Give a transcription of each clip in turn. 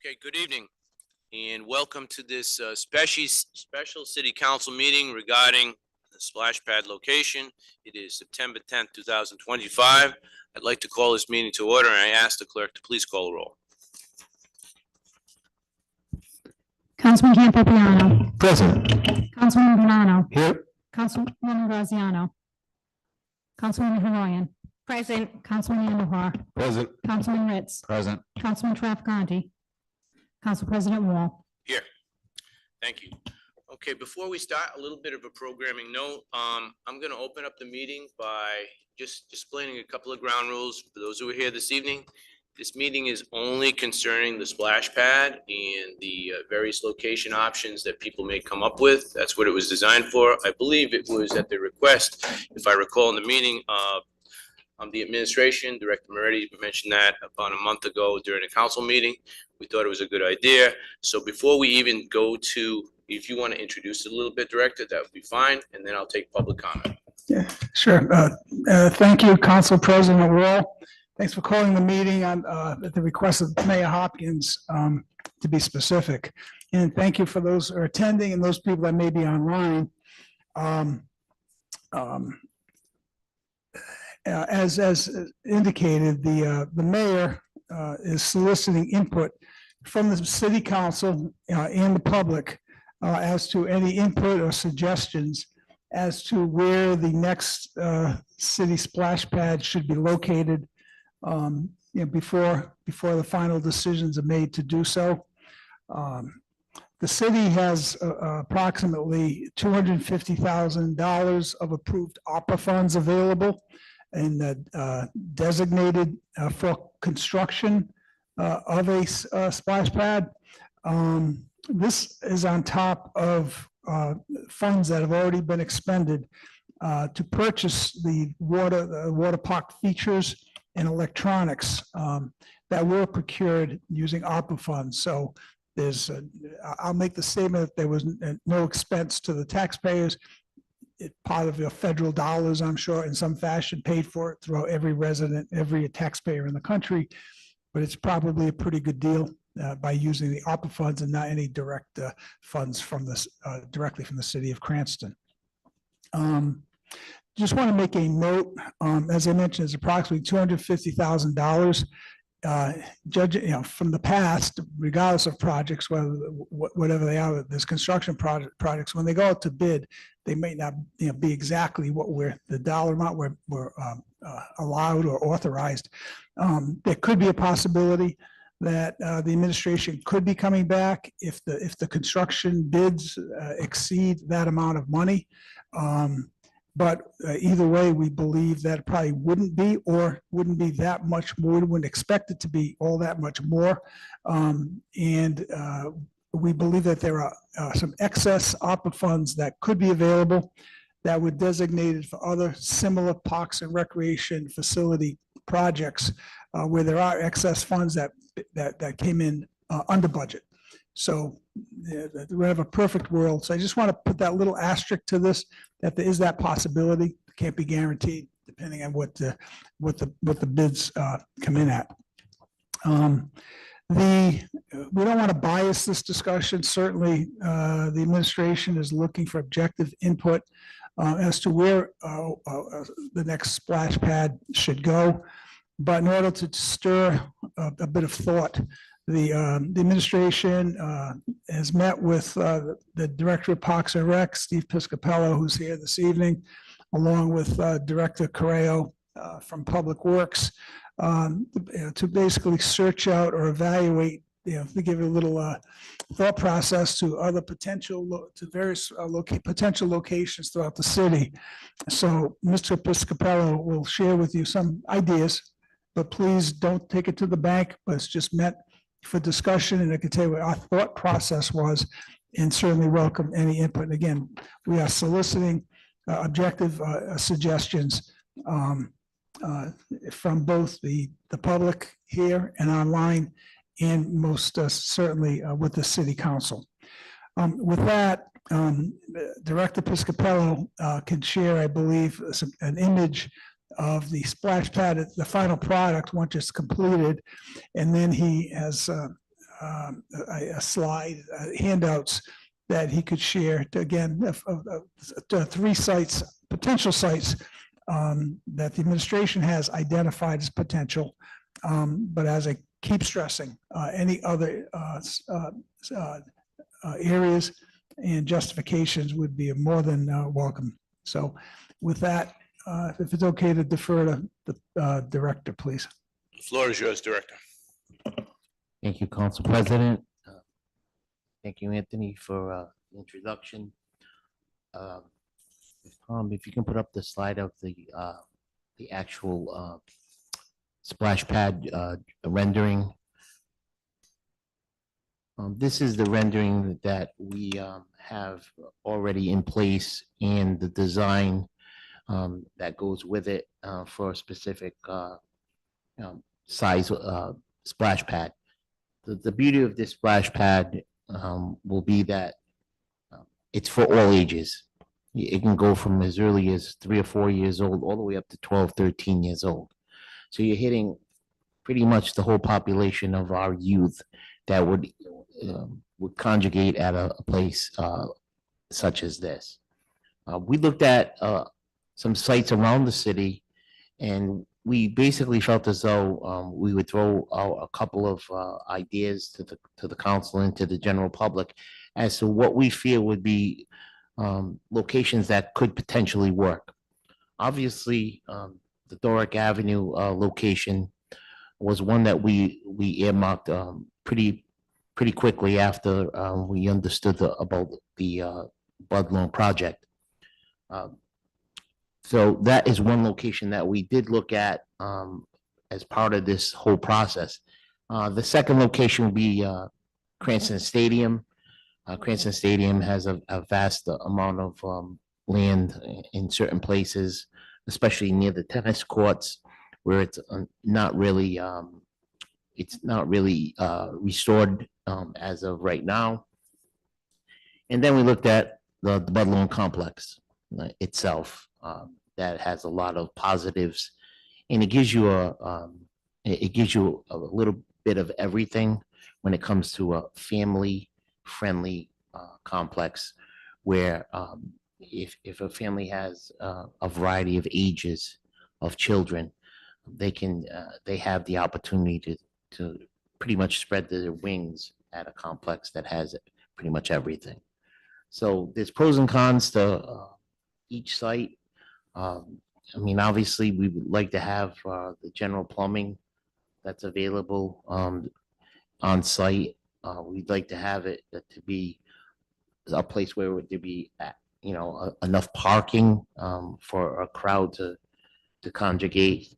Okay, good evening and welcome to this special city council meeting regarding the splash pad location. It is September 10th, 2025. I'd like to call this meeting to order and I ask the clerk to please call the roll. Councilman Campopiano. Present. Councilman Bonanno. Here. Councilwoman Graziano. Councilwoman Horoyan. Present. Councilman Andujar. Present. Councilman Ritz. Present. Councilman Trafficante. Council President Wall. Here. Thank you. Okay, before we start, a little bit of a programming note. I'm going to open up the meeting by just explaining a couple of ground rules for those who are here this evening. This meeting is only concerning the splash pad and the various location options that people may come up with. That's what it was designed for. I believe it was at the request, if I recall in the meeting, the administration, Director Moretti mentioned that about a month ago during a council meeting. We thought it was a good idea. So before we even go to, if you want to introduce it a little bit, Director, that would be fine. And then I'll take public comment. Yeah, sure. Thank you, Council President Wall. Thanks for calling the meeting on at the request of Mayor Hopkins, to be specific. And thank you for those who are attending and those people that may be online. As indicated, the mayor is soliciting input from the city council and the public as to any input or suggestions as to where the next city splash pad should be located, before the final decisions are made to do so. The city has approximately $250,000 of approved ARPA funds available and designated for construction of a splash pad. This is on top of funds that have already been expended to purchase the water park features and electronics that were procured using ARPA funds. So there's, I'll make the statement that there was no expense to the taxpayers. It's part of your federal dollars, I'm sure, in some fashion, paid for it throughout every resident, every taxpayer in the country. But it's probably a pretty good deal by using the ARPA funds and not any direct funds from this directly from the city of Cranston. Just want to make a note. As I mentioned, it's approximately $250,000. Judging, from the past, regardless of projects, whatever they are, there's construction projects. When they go out to bid, they may not, be exactly what the dollar amount we're allowed or authorized. There could be a possibility that the administration could be coming back if the construction bids exceed that amount of money. But either way, we believe that it probably wouldn't be that much more. We wouldn't expect it to be all that much more. We believe that there are some excess ARPA funds that could be available that were designated for other similar parks and recreation facility projects where there are excess funds that came in under budget. So we have a perfect world. So I just want to put that little asterisk to this, that there is that possibility. It can't be guaranteed depending on what the bids come in at. We don't want to bias this discussion. Certainly, the administration is looking for objective input as to where the next splash pad should go. But in order to stir a bit of thought, the administration has met with the Director of Parks and Rec, Steve Piscopello, who's here this evening, along with Director Correo from Public Works, to basically search out or evaluate, to give you a little thought process to other potential, to various potential locations throughout the city. So Mr. Piscopello will share with you some ideas, but please don't take it to the bank. But it's just meant for discussion, and I can tell you what our thought process was, and certainly welcome any input. And again, we are soliciting objective suggestions from both the public here and online, and most certainly with the city council. With that, Director Piscopello can share, I believe, an image of the splash pad, the final product once it's completed, and then he has a slide, handouts that he could share to, again, to 3 sites, potential sites that the administration has identified as potential. But as I keep stressing, any other areas and justifications would be more than welcome. So with that, if it's okay to defer to the director, please. The floor is yours, Director. Thank you, Council President. Thank you, Anthony, for the introduction. Tom, if you can put up the slide of the actual splash pad rendering. This is the rendering that we have already in place and the design that goes with it for a specific size splash pad. The beauty of this splash pad will be that it's for all ages. It can go from as early as 3 or 4 years old all the way up to 12, 13 years old. So you're hitting pretty much the whole population of our youth that would conjugate at a place such as this. We looked at some sites around the city, and we basically felt as though we would throw out a couple of ideas to the council and to the general public as to what we feel would be locations that could potentially work. Obviously, the Doric Avenue location was one that we earmarked pretty quickly after we understood about the Bud Loan project. So that is one location that we did look at as part of this whole process. The second location would be Cranston Stadium. Cranston Stadium has a vast amount of land in certain places, especially near the tennis courts, where it's not really restored as of right now. And then we looked at the Bud Loan complex itself. That has a lot of positives, and it gives you a little bit of everything when it comes to a family-friendly complex, where if a family has a variety of ages of children, they have the opportunity to pretty much spread their wings at a complex that has pretty much everything. So there's pros and cons to each site. I mean, obviously, we would like to have the general plumbing that's available on site. We'd like to have it to be a place where would there be, enough parking for a crowd to congregate.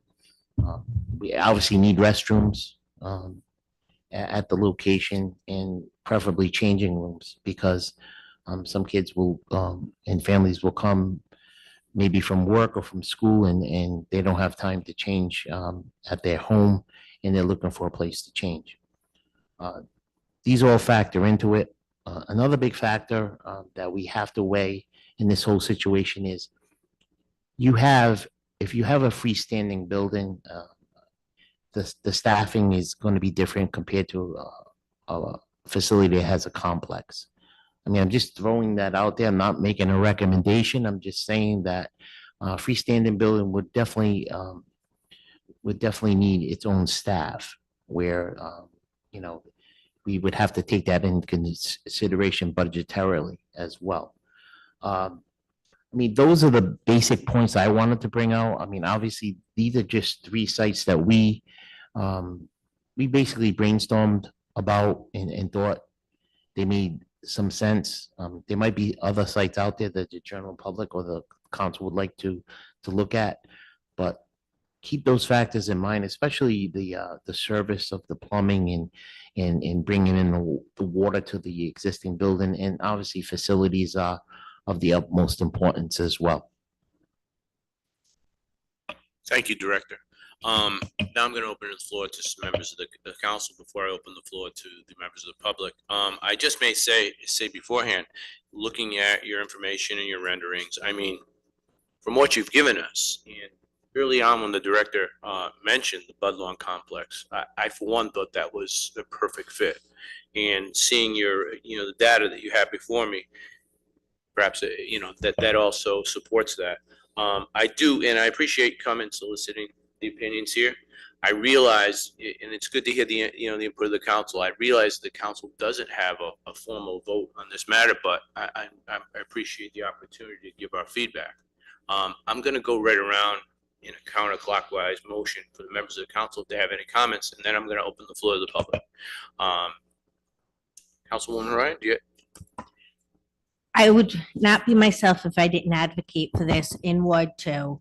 We obviously need restrooms at the location, and preferably changing rooms, because some kids will and families will come maybe from work or from school, and they don't have time to change at their home, and they're looking for a place to change. These all factor into it. Another big factor that we have to weigh in this whole situation is if you have a freestanding building, the staffing is going to be different compared to a facility that has a complex. I mean, I'm just throwing that out there. I'm not making a recommendation. I'm just saying that freestanding building would definitely need its own staff, where we would have to take that into consideration budgetarily as well. I mean, those are the basic points I wanted to bring out. I mean, obviously, these are just 3 sites that we basically brainstormed about and thought they made some sense. There might be other sites out there that the general public or the council would like to look at, but keep those factors in mind, especially the service of the plumbing and bringing in the water to the existing building, and obviously facilities are of the utmost importance as well. Thank you, Director. Now I'm going to open the floor to some members of the council before I open the floor to the members of the public. I just may say beforehand, looking at your information and your renderings, I mean, from what you've given us and early on when the director mentioned the Budlong complex, I for one thought that was the perfect fit. And seeing your, the data that you have before me, perhaps, that also supports that. I do, and I appreciate coming soliciting the opinions here. I realize, and it's good to hear the, the input of the council. I realize the council doesn't have a formal vote on this matter, but I appreciate the opportunity to give our feedback. I'm going to go right around in a counterclockwise motion for the members of the council if they have any comments, and then I'm going to open the floor to the public. Councilwoman Ryan, do you? I would not be myself if I didn't advocate for this in Ward 2.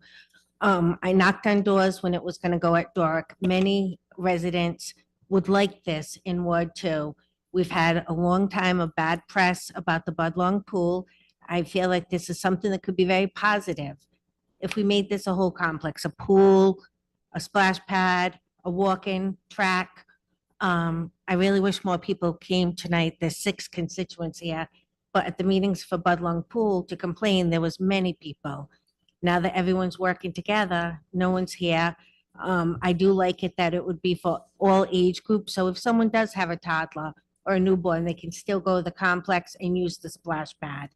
I knocked on doors when it was going to go at Doric. Many residents would like this in Ward 2. We've had a long time of bad press about the Budlong Pool. I feel like this is something that could be very positive. If we made this a whole complex, a pool, a splash pad, a walk-in track. I really wish more people came tonight. There's 6 constituents here. But at the meetings for Budlong Pool to complain, there was many people. Now that everyone's working together, no one's here. I do like it that it would be for all age groups. So if someone does have a toddler or a newborn, they can still go to the complex and use the splash pad.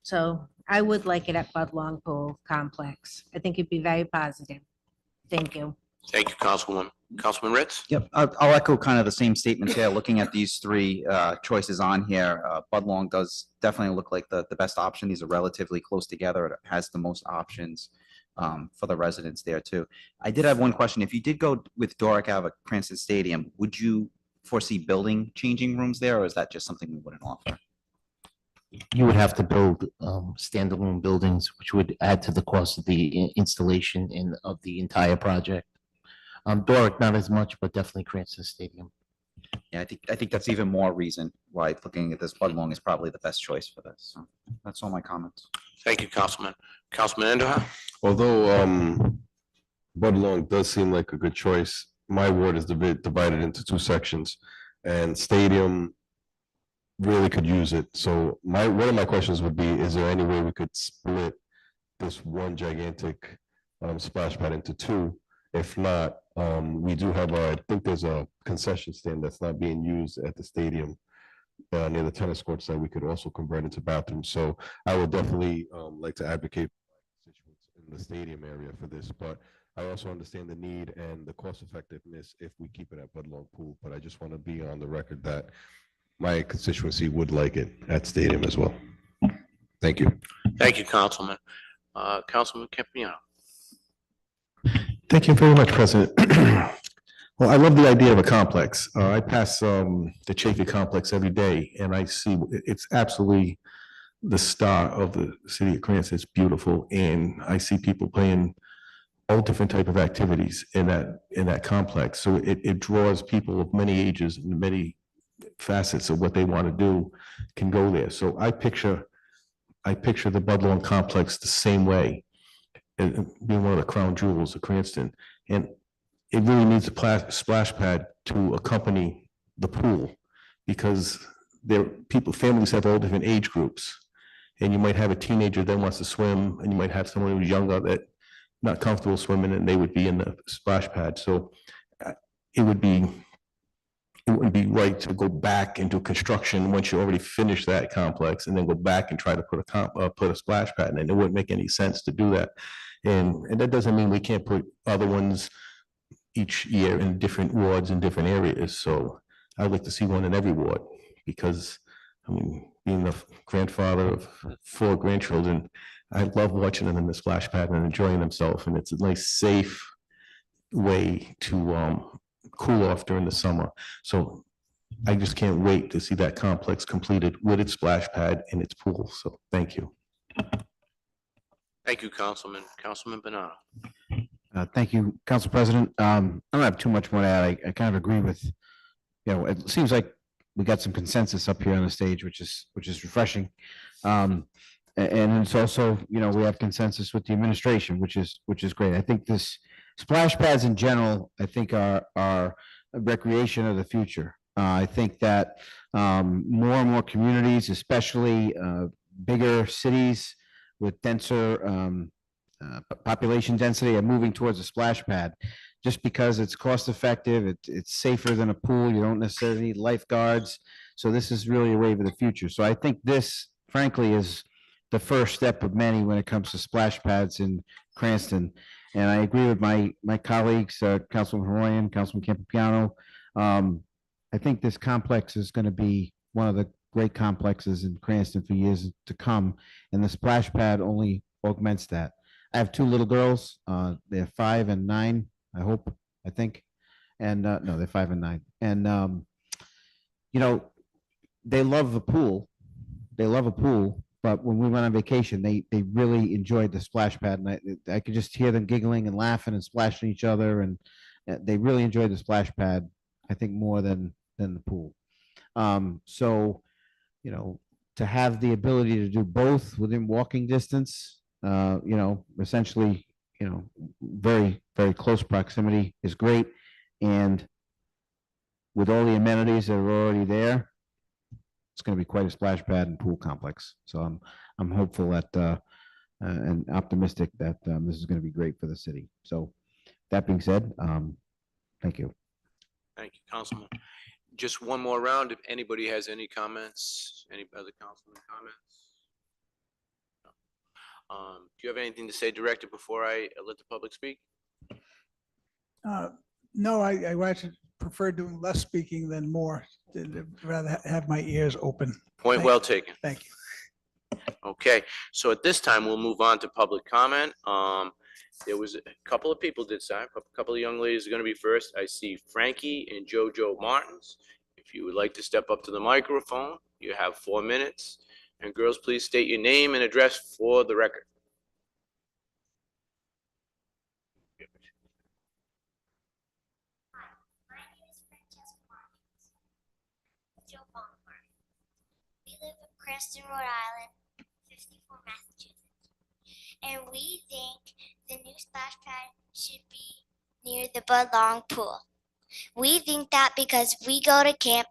So I would like it at Budlong Pool Complex. I think it'd be very positive. Thank you. Thank you, Councilwoman. Councilman Ritz? Yep, I'll echo kind of the same statements here. Looking at these 3 choices on here, Budlong does definitely look like the best option. These are relatively close together. It has the most options for the residents there too. I did have one question. If you did go with Doric Ave at Cranston Stadium, would you foresee building changing rooms there, or is that just something we wouldn't offer? You would have to build standalone buildings, which would add to the cost of the installation of the entire project. Doric, not as much, but definitely Cranston Stadium. Yeah, I think that's even more reason why looking at this Budlong is probably the best choice for this. So that's all my comments. Thank you, Councilman. Councilman Enderhoff? Although Budlong does seem like a good choice, my ward is divided into 2 sections, and Stadium really could use it. So one of my questions would be, is there any way we could split this one gigantic splash pad into 2? If not, we do have I think there's a concession stand that's not being used at the stadium near the tennis courts that we could also convert into bathrooms. So I would definitely like to advocate in the stadium area for this, but I also understand the need and the cost effectiveness if we keep it at Budlong Pool. But I just want to be on the record that my constituency would like it at stadium as well. Thank you. Thank you, Councilman. Councilman Campiano? Thank you very much, President. Well, I love the idea of a complex. I pass the Chafee complex every day, and I see it's absolutely the star of the city of Cranston. It's beautiful, and I see people playing all different type of activities in that complex. So it draws people of many ages and many facets of what they want to do can go there. So I picture the Budlong complex the same way, being one of the crown jewels of Cranston. And it really needs a splash pad to accompany the pool, because families have all different age groups. And you might have a teenager that wants to swim, and you might have someone who's younger that not comfortable swimming, and they would be in the splash pad. So it wouldn't be right to go back into construction once you already finished that complex and then go back and try to put a splash pad in. And it wouldn't make any sense to do that. And that doesn't mean we can't put other ones each year in different wards in different areas. So I'd like to see one in every ward, because I mean, being the grandfather of 4 grandchildren, I love watching them in the splash pad and enjoying themselves. And it's a nice, safe way to cool off during the summer. So I just can't wait to see that complex completed with its splash pad and its pool. So thank you. Thank you, Councilman. Councilman Bonanno? Thank you, Council President. I don't have too much more to add. I kind of agree with, it seems like we got some consensus up here on the stage, which is refreshing. And it's also, we have consensus with the administration, which is great. I think this splash pads in general, I think are a recreation of the future. I think that more and more communities, especially bigger cities with denser population density are moving towards a splash pad. Just because it's cost effective, it's safer than a pool. You don't necessarily need lifeguards. So this is really a wave of the future. So I think this frankly is the first step of many when it comes to splash pads in Cranston. And I agree with my colleagues, Councilman Horan, Councilman Campiano. I think this complex is going to be one of the great complexes in Cranston for years to come. And the splash pad only augments that. I have two little girls. They're 5 and 9, I think. And no, they're 5 and 9. And, you know, they love the pool. They love a pool. But when we went on vacation, they really enjoyed the splash pad. And I could just hear them giggling and laughing and splashing each other. And they really enjoyed the splash pad, I think, more than the pool. So, you know, to have the ability to do both within walking distance, you know, essentially, you know, very, very close proximity is great. And with all the amenities that are already there, it's going to be quite a splash pad and pool complex. So I'm hopeful that and optimistic that this is going to be great for the city. So that being said, thank you. Thank you, Councilman. Just one more round. If anybody has any comments, any other councilman comments? Do you have anything to say, Director, before I let the public speak? No, I actually prefer doing less speaking than more. I'd rather have my ears open. Point well taken. Thank you. Okay, so at this time, we'll move on to public comment. There was a couple of people did sign, a couple of young ladies are going to be first. I see Frankie and JoJo Martins. If you would like to step up to the microphone, you have 4 minutes. And girls, please state your name and address for the record. My name is Francesca Martins. Joe Ballmar. We live in Cranston, Rhode Island, 54 Massachusetts. And we think the new splash pad should be near the Bud Long pool. We think that because we go to camp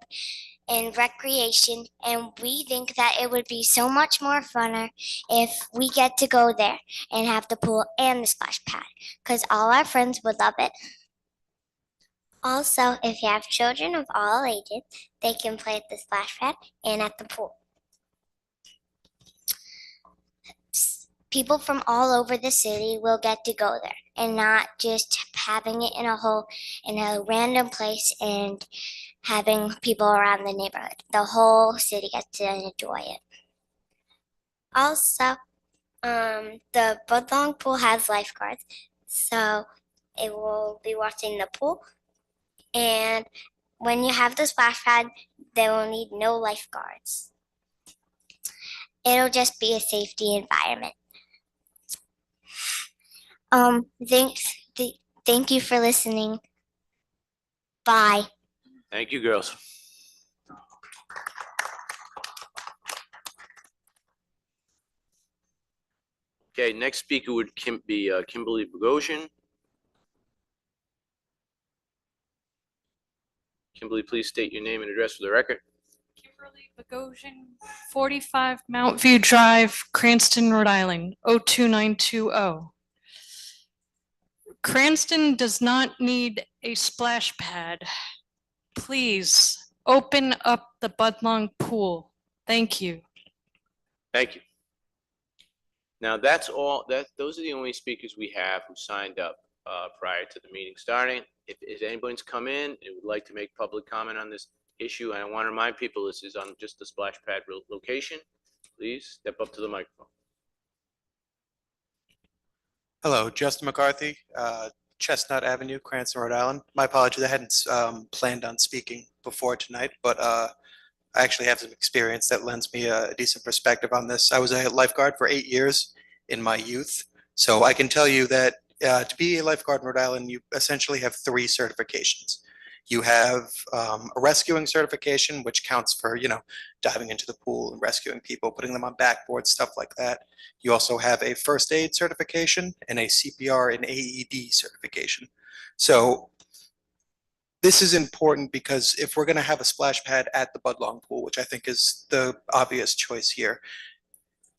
and recreation, and we think that it would be so much more funner if we get to go there and have the pool and the splash pad, because all our friends would love it. Also, if you have children of all ages, they can play at the splash pad and at the pool. People from all over the city will get to go there and not just having it in a random place and having people around the neighborhood. The whole city gets to enjoy it. Also, the Bud Long pool has lifeguards, so it will be watching the pool. And when you have the splash pad, they will need no lifeguards. It'll just be a safety environment. Thank you for listening. Bye. Thank you, girls. Okay, next speaker would be Kimberly Bogosian. Kimberly, please state your name and address for the record. Kimberly Bogosian, 45 Mount View Drive, Cranston, Rhode Island, 02920. Cranston does not need a splash pad. Please open up the Bud Long pool. Thank you. Thank you. Now that's all. Those are the only speakers we have who signed up prior to the meeting starting. If anybody's come in and would like to make public comment on this issue, and I want to remind people this is on just the splash pad location, please step up to the microphone. Hello, Justin McCarthy, Chestnut Avenue, Cranston, Rhode Island. My apologies, I hadn't planned on speaking before tonight, but I actually have some experience that lends me a decent perspective on this. I was a lifeguard for 8 years in my youth, so I can tell you that to be a lifeguard in Rhode Island, you essentially have 3 certifications. You have a rescuing certification, which counts for, diving into the pool and rescuing people, putting them on backboards, stuff like that. You also have a first aid certification and a CPR and AED certification. So this is important because if we're going to have a splash pad at the Bud Long pool, which I think is the obvious choice here,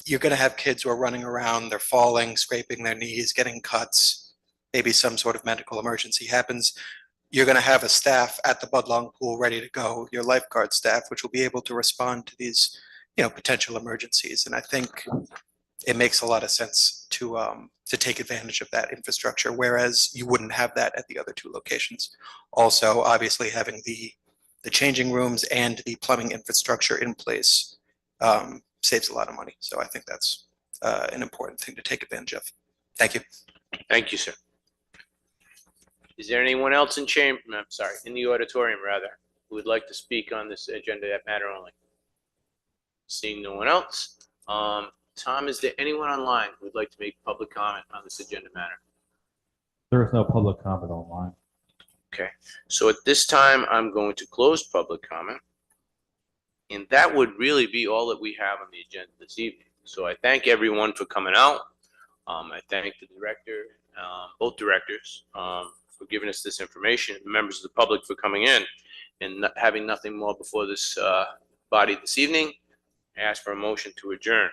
you're going to have kids who are running around, they're falling, scraping their knees, getting cuts, maybe some sort of medical emergency happens. You're going to have a staff at the Budlong pool ready to go, your lifeguard staff, which will be able to respond to these, potential emergencies. And I think it makes a lot of sense to take advantage of that infrastructure, whereas you wouldn't have that at the other two locations. Also, obviously, having the changing rooms and the plumbing infrastructure in place saves a lot of money. So I think that's an important thing to take advantage of. Thank you. Thank you, sir. Is there anyone else in the auditorium rather, who would like to speak on this agenda matter only? Seeing no one else. Tom, is there anyone online who would like to make public comment on this agenda matter? There is no public comment online. Okay, so at this time, I'm going to close public comment. And that would really be all that we have on the agenda this evening. So I thank everyone for coming out. I thank the director, both directors, for giving us this information, and members of the public for coming in, and having nothing more before this body this evening. I ask for a motion to adjourn.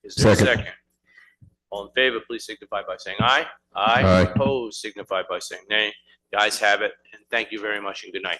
Is there a second? All in favor, please signify by saying aye. Aye. Opposed, signify by saying nay. The ayes have it, and thank you very much and good night.